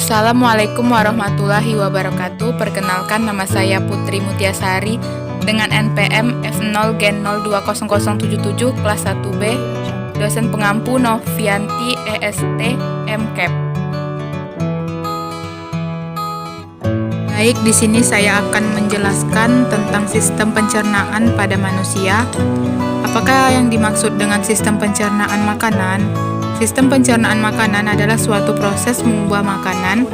Assalamualaikum warahmatullahi wabarakatuh. Perkenalkan, nama saya Putri Mutiasari dengan NPM F0 Gen 020077 kelas 1B, dosen pengampu Novianti EST MCAP. Baik, di sini saya akan menjelaskan tentang sistem pencernaan pada manusia. Apakah yang dimaksud dengan sistem pencernaan makanan? Sistem pencernaan makanan adalah suatu proses mengubah makanan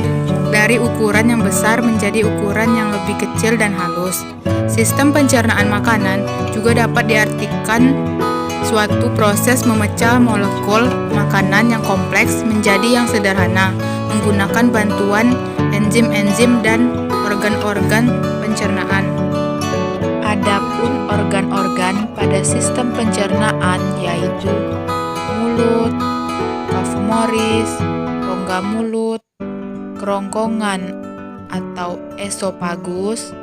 dari ukuran yang besar menjadi ukuran yang lebih kecil dan halus. Sistem pencernaan makanan juga dapat diartikan suatu proses memecah molekul makanan yang kompleks menjadi yang sederhana menggunakan bantuan enzim-enzim dan organ-organ pencernaan. Adapun organ-organ pada sistem pencernaan yaitu mulut, kafumoris, rongga mulut, kerongkongan atau esofagus,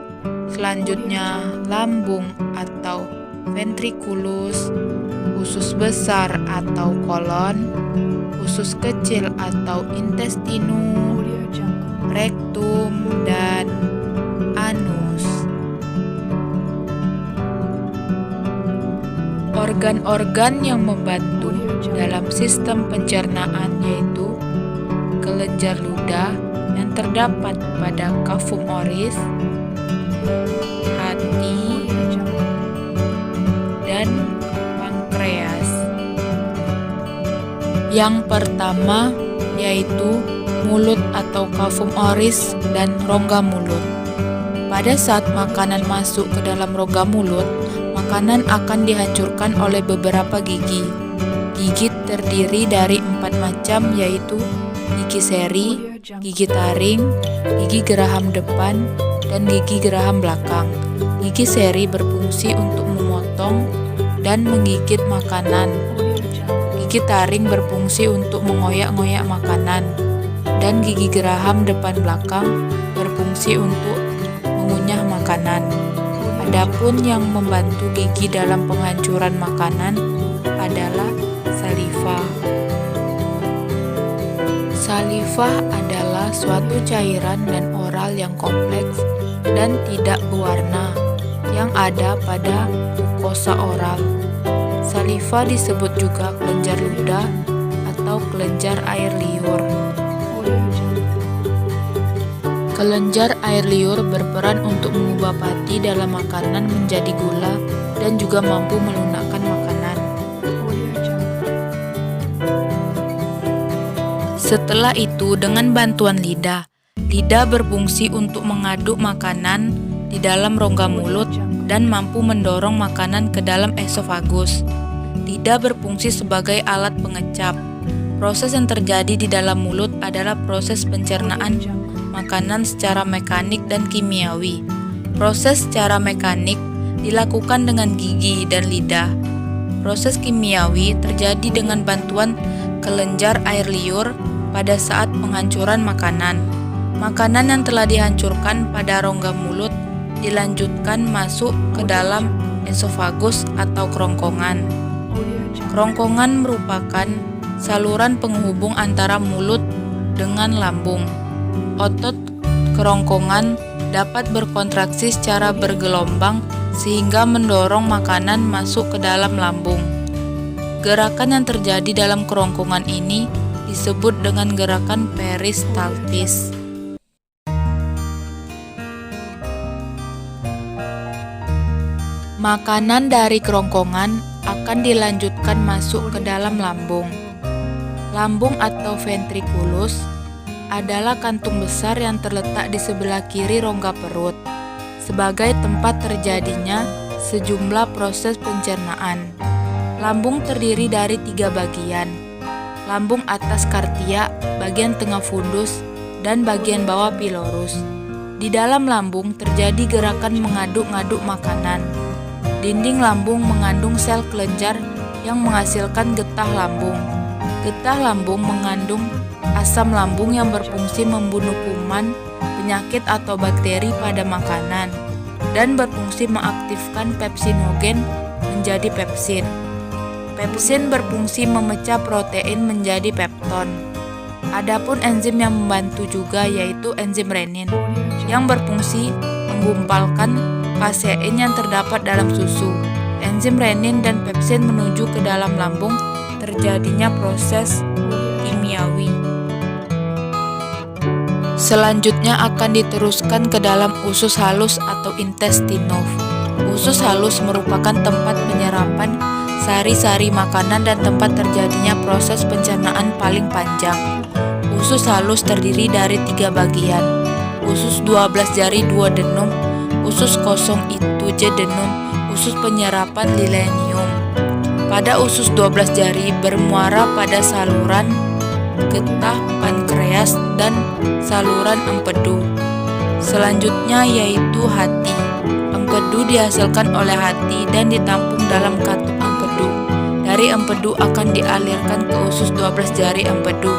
selanjutnya lambung atau ventriculus, usus besar atau kolon, usus kecil atau intestinum, rektum, dan anus. Organ-organ yang membantu dalam sistem pencernaan yaitu kelenjar ludah yang terdapat pada kafum oris, hati, dan pankreas. Yang pertama yaitu mulut atau kafum oris dan rongga mulut. Pada saat makanan masuk ke dalam rongga mulut, makanan akan dihancurkan oleh beberapa gigi. Gigi terdiri dari 4 macam yaitu gigi seri, gigi taring, gigi geraham depan, dan gigi geraham belakang. Gigi seri berfungsi untuk memotong dan menggigit makanan. Gigi taring berfungsi untuk mengoyak-ngoyak makanan, dan gigi geraham depan belakang berfungsi untuk mengunyah makanan. Adapun yang membantu gigi dalam penghancuran makanan adalah saliva. Saliva adalah suatu cairan dan oral yang kompleks dan tidak berwarna yang ada pada mukosa oral. Saliva disebut juga kelenjar ludah atau kelenjar air liur. Kelenjar air liur berperan untuk mengubah pati dalam makanan menjadi gula dan juga mampu melunakkan makanan. Setelah itu, dengan bantuan lidah, lidah berfungsi untuk mengaduk makanan di dalam rongga mulut dan mampu mendorong makanan ke dalam esofagus. Lidah berfungsi sebagai alat pengecap. Proses yang terjadi di dalam mulut adalah proses pencernaan makanan secara mekanik dan kimiawi. Proses secara mekanik dilakukan dengan gigi dan lidah. Proses kimiawi terjadi dengan bantuan kelenjar air liur pada saat penghancuran makanan. Makanan yang telah dihancurkan pada rongga mulut dilanjutkan masuk ke dalam esofagus atau kerongkongan. Kerongkongan merupakan saluran penghubung antara mulut dengan lambung. Otot kerongkongan dapat berkontraksi secara bergelombang sehingga mendorong makanan masuk ke dalam lambung. Gerakan yang terjadi dalam kerongkongan ini disebut dengan gerakan peristaltis. Makanan dari kerongkongan akan dilanjutkan masuk ke dalam lambung. Lambung atau ventriculus adalah kantung besar yang terletak di sebelah kiri rongga perut, sebagai tempat terjadinya sejumlah proses pencernaan. Lambung terdiri dari 3 bagian: lambung atas kartia, bagian tengah fundus, dan bagian bawah pilorus. Di dalam lambung terjadi gerakan mengaduk-ngaduk makanan. Dinding lambung mengandung sel kelenjar yang menghasilkan getah lambung. Getah lambung mengandung asam lambung yang berfungsi membunuh kuman, penyakit atau bakteri pada makanan, dan berfungsi mengaktifkan pepsinogen menjadi pepsin. Pepsin berfungsi memecah protein menjadi pepton. Adapun enzim yang membantu juga yaitu enzim renin yang berfungsi menggumpalkan kasein yang terdapat dalam susu. Enzim renin dan pepsin menuju ke dalam lambung, terjadinya proses kimiawi. Selanjutnya akan diteruskan ke dalam usus halus atau intestinov. Usus halus merupakan tempat penyerapan sari-sari makanan dan tempat terjadinya proses pencernaan paling panjang. Usus halus terdiri dari 3 bagian: usus 12 jari duodenum, usus kosong itu jedenum, usus penyerapan lilenium. Pada usus 12 jari bermuara pada saluran getah pankreas dan saluran empedu. Selanjutnya yaitu hati. Empedu dihasilkan oleh hati dan ditampung dalam katup empedu. Dari empedu akan dialirkan ke usus 12 jari empedu,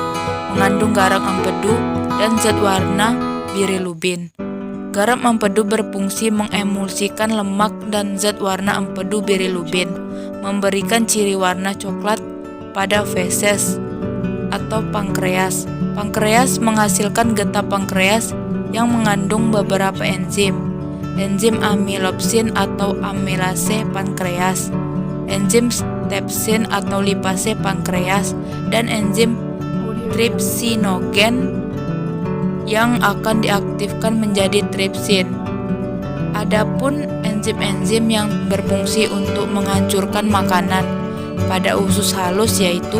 mengandung garam empedu dan zat warna bilirubin. Garam empedu berfungsi mengemulsikan lemak dan zat warna empedu bilirubin, memberikan ciri warna coklat pada feses atau pankreas. Pankreas menghasilkan getah pankreas yang mengandung beberapa enzim. Enzim amilopsin atau amilase pankreas, enzim stepsin atau lipase pankreas, dan enzim tripsinogen yang akan diaktifkan menjadi tripsin. Adapun enzim-enzim yang berfungsi untuk menghancurkan makanan pada usus halus yaitu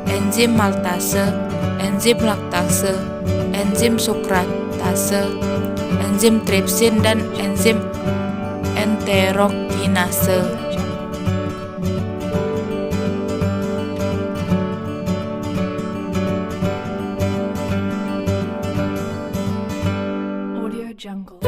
enzim maltase, enzim laktase, enzim sukratase, enzim tripsin, dan enzim enterokinase. Audio Jungle.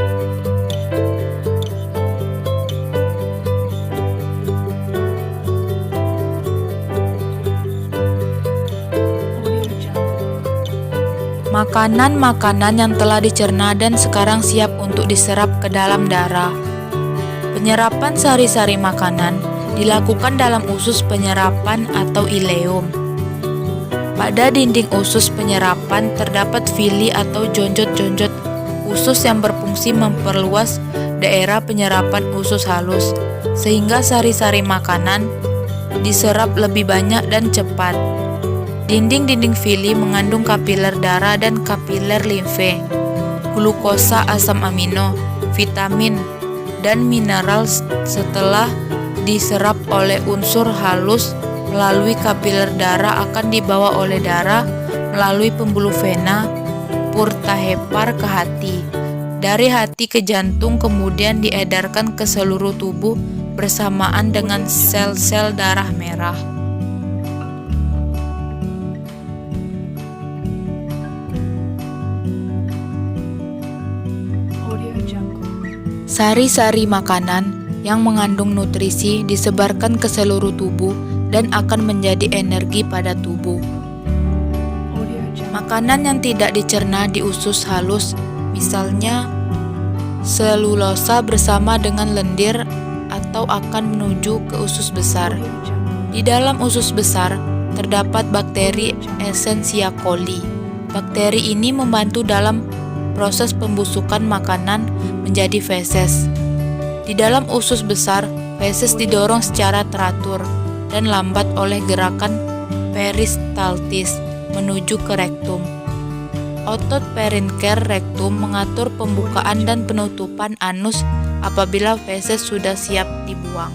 Makanan-makanan yang telah dicerna dan sekarang siap untuk diserap ke dalam darah. Penyerapan sari-sari makanan dilakukan dalam usus penyerapan atau ileum. Pada dinding usus penyerapan terdapat villi atau jonjot-jonjot usus yang berfungsi memperluas daerah penyerapan usus halus, sehingga sari-sari makanan diserap lebih banyak dan cepat. Dinding-dinding villi mengandung kapiler darah dan kapiler limfe, glukosa, asam amino, vitamin, dan mineral. Setelah diserap oleh unsur halus melalui kapiler darah akan dibawa oleh darah melalui pembuluh vena porta hepar ke hati. Dari hati ke jantung kemudian diedarkan ke seluruh tubuh bersamaan dengan sel-sel darah merah. Sari-sari makanan yang mengandung nutrisi disebarkan ke seluruh tubuh dan akan menjadi energi pada tubuh. Makanan yang tidak dicerna di usus halus, misalnya selulosa bersama dengan lendir, atau akan menuju ke usus besar. Di dalam usus besar terdapat bakteri Escherichia coli. Bakteri ini membantu dalam proses pembusukan makanan menjadi feses. Di dalam usus besar, feses didorong secara teratur dan lambat oleh gerakan peristaltis menuju ke rektum. Otot perinker rektum mengatur pembukaan dan penutupan anus apabila feses sudah siap dibuang.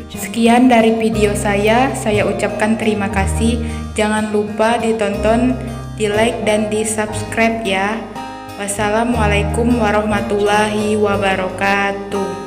Sekian dari video saya ucapkan terima kasih. Jangan lupa ditonton, di like, dan di subscribe ya. Wassalamualaikum warahmatullahi wabarakatuh.